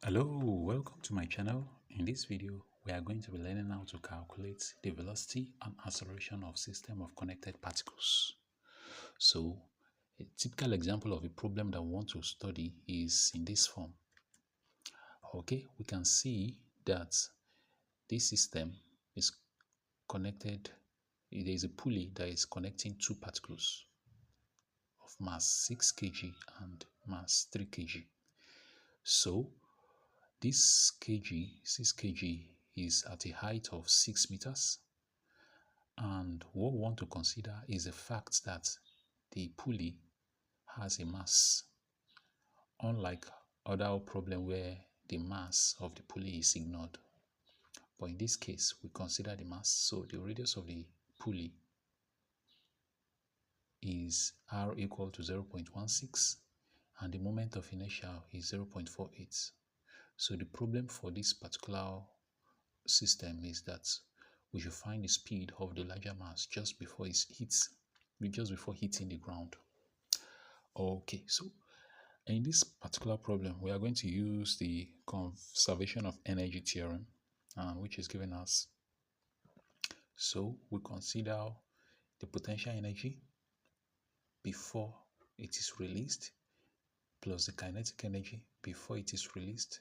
Hello, welcome to my channel. In this video, we are going to be learning how to calculate the velocity and acceleration of system of connected particles. So, a typical example of a problem that we want to study is in this form. Okay, we can see that this system is connected. There is a pulley that is connecting two particles of mass 6 kg and mass 3 kg. So, this 6 kg is at a height of 6 meters. And what we want to consider is the fact that the pulley has a mass, unlike other problem where the mass of the pulley is ignored. But in this case, we consider the mass. So the radius of the pulley is r equal to 0.16 and the moment of inertia is 0.48. So the problem for this particular system is that we should find the speed of the larger mass just before hitting the ground. Okay, so in this particular problem, we are going to use the conservation of energy theorem, which is given us. So we consider the potential energy before it is released plus the kinetic energy before it is released,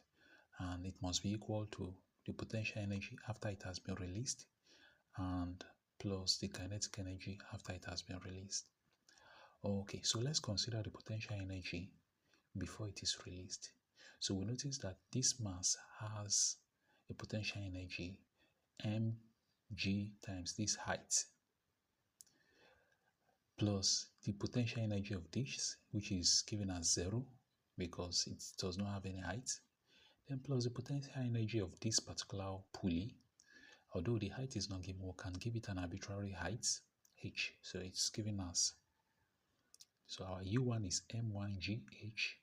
and it must be equal to the potential energy after it has been released and plus the kinetic energy after it has been released. Okay, so let's consider the potential energy before it is released. So we notice that this mass has a potential energy mg times this height plus the potential energy of this, which is given as 0 because it does not have any height, then plus the potential energy of this particular pulley. Although the height is not given, we can give it an arbitrary height, h. So it's given us. So our u1 is m1gh.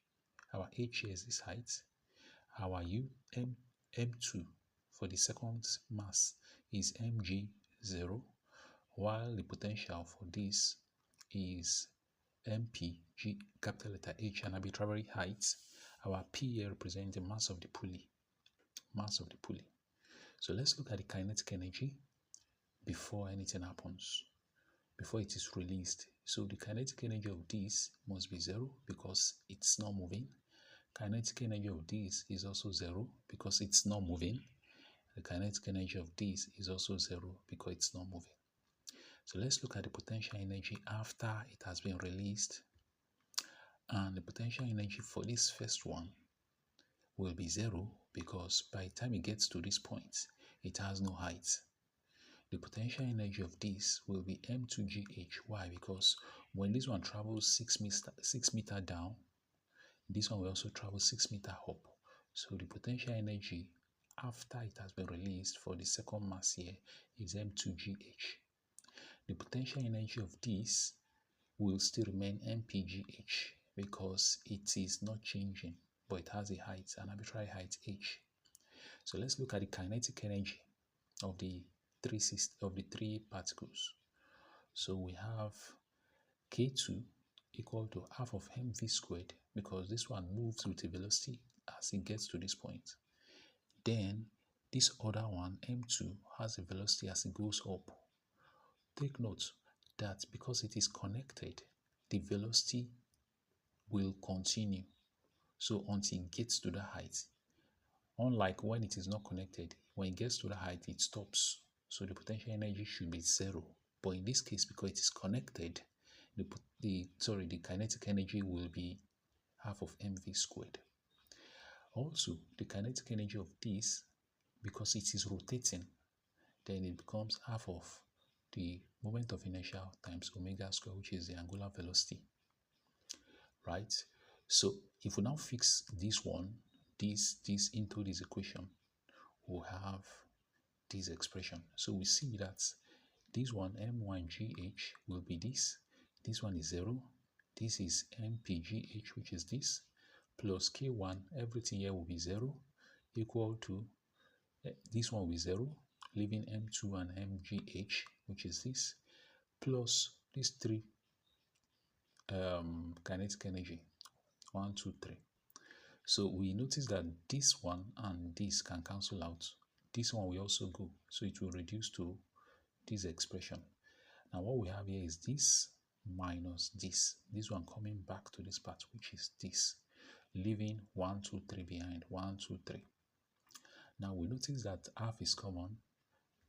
Our h is this height. Our m2 for the second mass is mg0, while the potential for this is mpg, capital letter H, an arbitrary height. Our p here represents the mass of the pulley. So let's look at the kinetic energy before anything happens, before it is released. So the kinetic energy of this must be 0 because it's not moving. Kinetic energy of this is also 0 because it's not moving. The kinetic energy of this is also 0 because it's not moving. So let's look at the potential energy after it has been released. And the potential energy for this first one will be 0 because by the time it gets to this point, it has no height. The potential energy of this will be m2gh. Why? Because when this one travels 6 meter down, this one will also travel 6 meter up. So the potential energy after it has been released for the second mass here is m2gh. The potential energy of this will still remain mpgh because it is not changing, but it has a height, an arbitrary height h. So let's look at the kinetic energy of the three particles. So we have k2 equal to half of mv squared because this one moves with a velocity as it gets to this point. Then this other one, m2, has a velocity as it goes up. Take note that because it is connected, the velocity will continue. So until it gets to the height. Unlike when it is not connected, when it gets to the height, it stops. So the potential energy should be 0. But in this case, because it is connected, the kinetic energy will be half of mv squared. Also, the kinetic energy of this, because it is rotating, then it becomes half of the moment of inertia times omega square, which is the angular velocity. Right? So if we now fix this into this equation, we'll have this expression. So we see that this one, m1gh, will be this. This one is 0. This is mpgh, which is this, plus k1, everything here will be 0, equal to, this one will be 0, leaving m2 and mgh, which is this, plus these three kinetic energy, 1, 2, 3. So we notice that this one and this can cancel out. This one will also go. So it will reduce to this expression. Now what we have here is this minus this. This one coming back to this part, which is this. Leaving 1, 2, 3 behind. 1, 2, 3. Now we notice that half is common.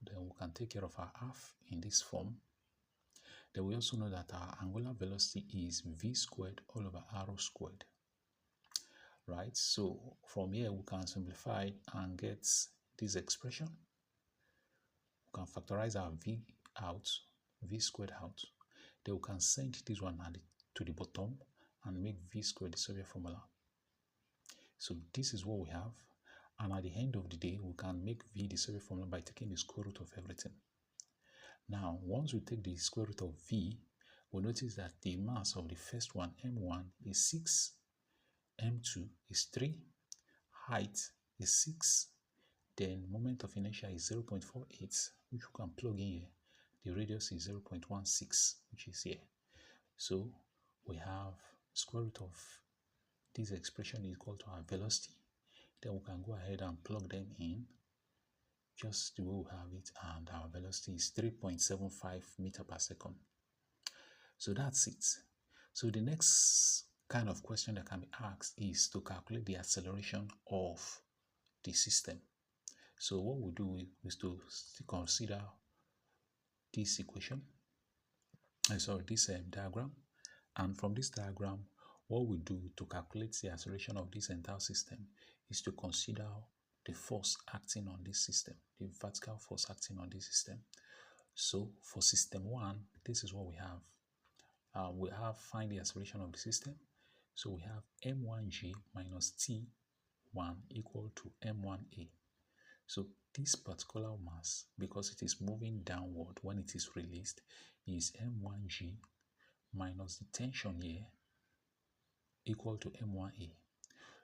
Then we can take care of our half in this form. Then we also know that our angular velocity is v squared all over r squared. Right? So from here we can simplify and get this expression. We can factorize our v out, v squared out. Then we can send this one to the bottom and make v squared the Soviet formula. So this is what we have. And at the end of the day, we can make v the Soviet formula by taking the square root of everything. Now, once we take the square root of v, we'll notice that the mass of the first one, m1, is 6, m2 is 3, height is 6, then moment of inertia is 0.48, which we can plug in here. The radius is 0.16, which is here. So we have square root of this expression is equal to our velocity. Then we can go ahead and plug them in just the way we have it, and our velocity is 3.75 meter per second. So that's it. So the next kind of question that can be asked is to calculate the acceleration of the system. So what we do is to consider this equation, this diagram, and from this diagram, what we do to calculate the acceleration of this entire system is to consider the force acting on this system, the vertical force acting on this system. So for system 1, this is what we have. We have find the acceleration of the system. So we have m1g minus t1 equal to m1a. So this particular mass, because it is moving downward when it is released, is m1g minus the tension here equal to m1a.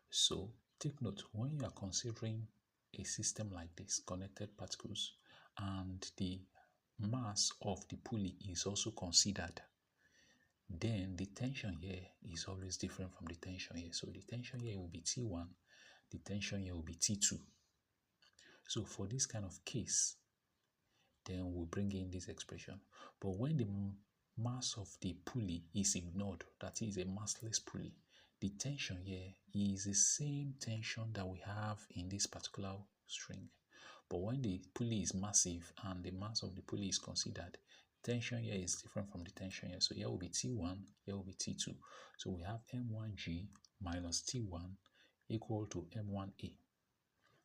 So take note, when you are considering a system like this, connected particles, and the mass of the pulley is also considered, then the tension here is always different from the tension here. So the tension here will be T1, the tension here will be T2. So for this kind of case, then we'll bring in this expression. But when the mass of the pulley is ignored, that is a massless pulley, the tension here is the same tension that we have in this particular string. But when the pulley is massive and the mass of the pulley is considered, tension here is different from the tension here. So here will be T1, here will be T2. So we have M1G minus T1 equal to M1A.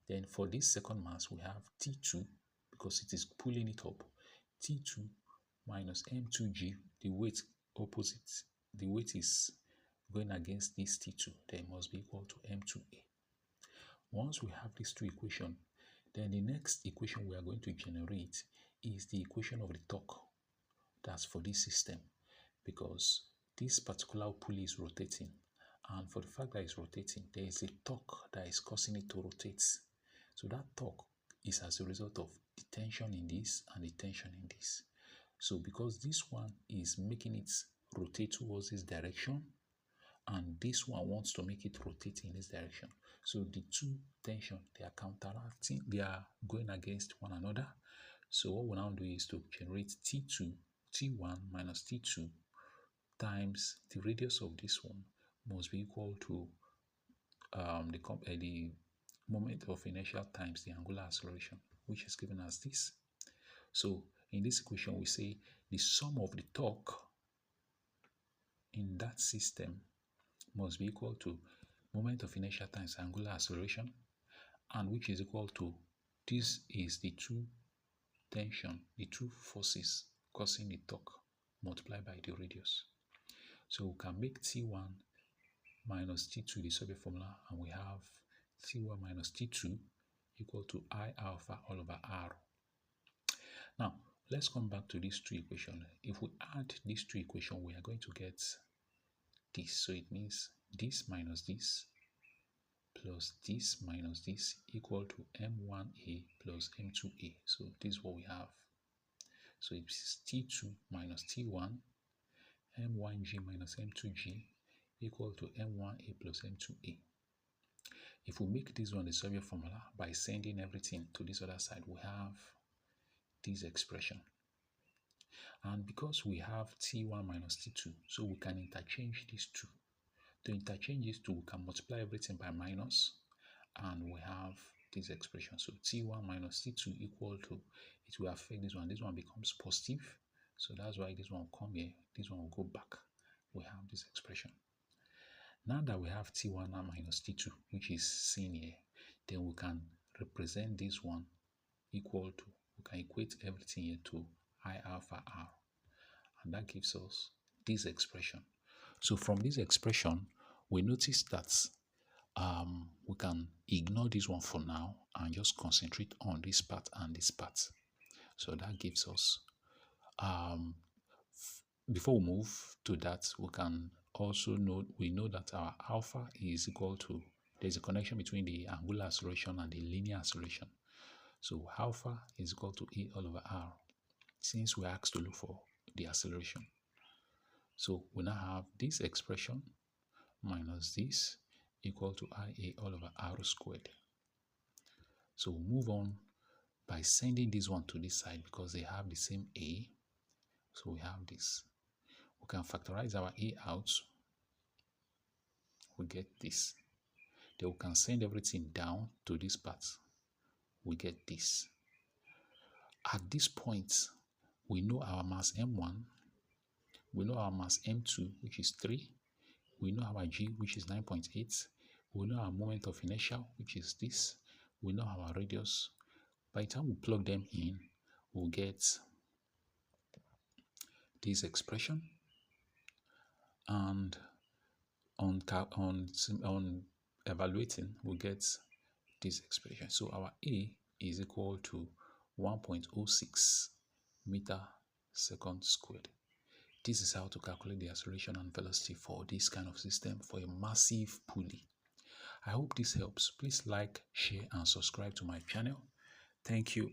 Then for this second mass, we have T2, because it is pulling it up, T2 minus M2G, the weight opposite, the weight is going against this T2, then it must be equal to M2A. Once we have these two equations, then the next equation we are going to generate is the equation of the torque. That's for this system, because this particular pulley is rotating, and for the fact that it's rotating, there is a torque that is causing it to rotate. So that torque is as a result of the tension in this and the tension in this. So because this one is making it rotate towards this direction, and this one wants to make it rotate in this direction. So the two tension, they are counteracting, they are going against one another. So what we now do is to generate T1 minus T2 times the radius of this one must be equal to the moment of inertia times the angular acceleration, which is given as this. So in this equation, we say the sum of the torque in that system must be equal to moment of inertia times angular acceleration, and which is equal to, this is the two tension, the two forces causing the torque multiplied by the radius. So we can make T1 minus T2 the Soviet formula, and we have T1 minus T2 equal to I alpha all over R. Now, let's come back to these two equations. If we add these two equations, we are going to get this. So it means this minus this plus this minus this equal to M1A plus M2A. So this is what we have. So it's T2 minus T1, M1G minus M2G equal to M1A plus M2A. If we make this one the Soviet formula by sending everything to this other side, we have this expression. And because we have T1 minus T2, so we can interchange these two. To interchange these two, we can multiply everything by minus, and we have this expression. So T1 minus T2 equal to, it will affect this one. This one becomes positive. So that's why this one will come here. This one will go back. We have this expression. Now that we have T1 minus T2, which is seen here, then we can represent this one equal to, we can equate everything here to I alpha R. And that gives us this expression. So from this expression, we notice that we can ignore this one for now and just concentrate on this part and this part. So that gives us, before we move to that, we can also know, we know that our alpha is equal to, there's a connection between the angular acceleration and the linear acceleration. So alpha is equal to A all over R, since we're asked to look for the acceleration. So we now have this expression minus this equal to IA all over R squared. So we'll move on by sending this one to this side because they have the same A. So we have this. We can factorize our A out. We get this. Then we can send everything down to this part. We get this. At this point, we know our mass M1. We know our mass M2, which is 3. We know our G, which is 9.8. We know our moment of inertia, which is this. We know our radius. By the time we plug them in, we'll get this expression. And on evaluating, we'll get this expression. So our A is equal to 1.06 meter second squared. This is how to calculate the acceleration and velocity for this kind of system for a massive pulley. I hope this helps. Please like, share, and subscribe to my channel. Thank you.